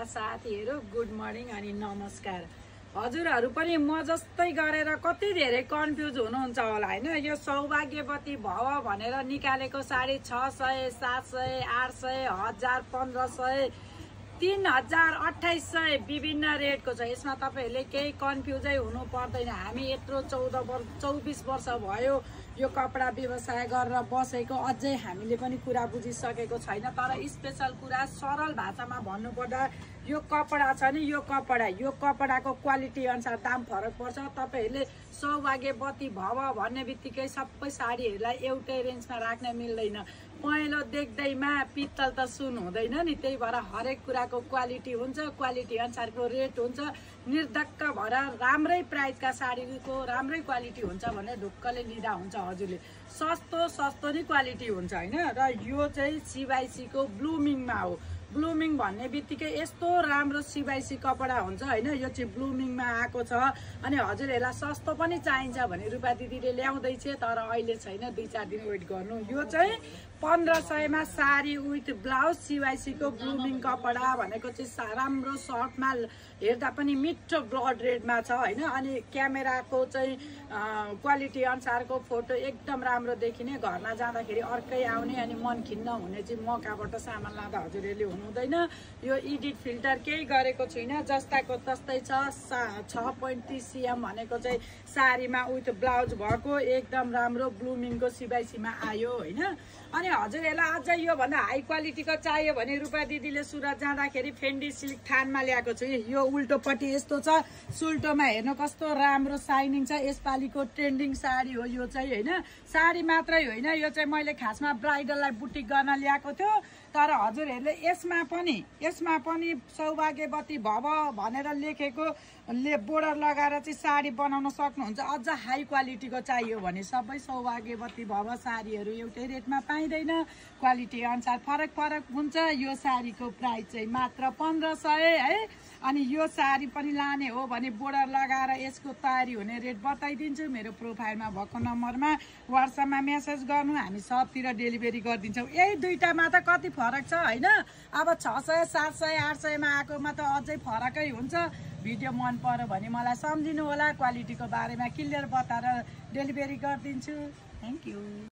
श्रोता साथीहरु good morning अनि नमस्कार। हजुरहरु पनि म जस्तै गरेर कति धेरै कन्फ्युज हुनुहुन्छ होला हैन। यो सौभाग्यवती भव भनेर निकालेको साडी 600 700 800 1000 1500 3000 2800 विभिन्न रेटको छ। यसमा तपाईहरुले केही कन्फ्युजै हुनु पर्दैन। हामी यत्रो 24 वर्ष भयो यो कपडा व्यवसाय गरेर बसेको, अझै हामीले पनि कुरा बुझिसकेको छैन। तर स्पेशल कुरा सरल भाषामा भन्नुपर्दा यो कपडा छ नि, यो कपडाको क्वालिटी अनुसार दाम फरक पर्छ। तपाईहरुले सौभाग्यवती भव भन्ने बित्तिकै सबै साडीहरुलाई एउटै रेन्जमा राख्न मिल्दैन। पहेँलो देख्दैमा पित्तल त सुन हुँदैन नि। त्यही भएर हरेक कुराको क्वालिटी हुन्छ, क्वालिटी अनुसारको रेट हुन्छ। निर्धक्क भएर राम्रै प्राइसका साडीको राम्रै क्वालिटी हुन्छ भने ढुक्कले लिँदा हुन्छ। हजुरले सस्तो नि क्वालिटी हुन्छ हैन। र यो चाहिँ CYC को ब्लुमिङमा हो। ब्लुमिङ भन्ने बित्तिकै यस्तो राम्रो CYC कपडा हुन्छ हैन। यो चाहिँ ब्लुमिङमा आएको छ। अनि हजुरहरुलाई सस्तो पनि चाहिन्छ भने रुपा दिदीले ल्याउँदैछ, तर अहिले छैन, 2-4 दिन वेट गर्नु। यो चाहिँ 1500 मा साडी विथ ब्लाउज CYC को ब्लुमिङ कपडा भनेको चाहिँ राम्रो सफ्टमा हेर्दा पनि मिठो ब्लड रेडमा छ हैन। अनि क्यामेराको चाहिँ क्वालिटी अनुसारको फोटो एकदम राम्रो देखिने, घरमा जाँदाखेरि अर्कै आउने अनि मन खिन्न हुने चाहिँ मकाबाट सामान लाँदा हजुरले हुनुहुँदैन। यो एडिट फिल्टर केही गरेको छुइनँ, जस्ताको तस्तै छ। 6.30 cm भनेको चाहिँ साडीमा विथ ब्लाउज भएको एकदम राम्रो ब्लुमिङको CYC मा आयो हैन। अनि हजुरहरुलाई अझै यो भन्दा हाई क्वालिटीको चाहियो भने रुपा दिदीले सुरत जाँदाखेरि फेन्डी सिल्क थानमा ल्याएको छु। यो उल्टोपट्टि यस्तो छ, सुल्टोमा हेर्नु कस्तो राम्रो साइनिङ छ। यसपालिको ट्रेन्डिङ साडी हो यो चाहिँ हैन। साडी मात्रै होइन, यो चाहिँ मैले खासमा ब्राइडललाई बुटिक गर्न ल्याएको थियो। तर हजुरहरुले यसमा पनि सौभाग्यवती भव भनेर लेखेको बोर्डर लगाएर चाहिँ साडी बनाउन सक्नुहुन्छ। अझ हाई क्वालिटीको चाहियो भने सबै सौभाग्यवती भव साडीहरु एउटै रेटमा पाइदैन, क्वालिटी अनुसार फरक हुन्छ। यो साडीको प्राइस चाहिँ मात्र 1500 है। अनि यो साडी पनि लाने हो भने बोर्डर लगाएर यसको तयारी हुने रेट बताइदिन्छु। मेरो प्रोफाइलमा भएको नम्बरमा WhatsApp मा मेसेज गर्नु, हामी सबतिर डेलिभरी गरिदिन्छौँ। यही दुईटामा त कति फरक छ हैन। अब 600 700 800 मा आएकोमा त अझै फरकै हुन्छ। भिडियो मन पर्यो भने मलाई सम्झिनु होला, क्वालिटीको बारेमा क्लियर बताएर डेलिभरी गरिदिन्छु। Thank you.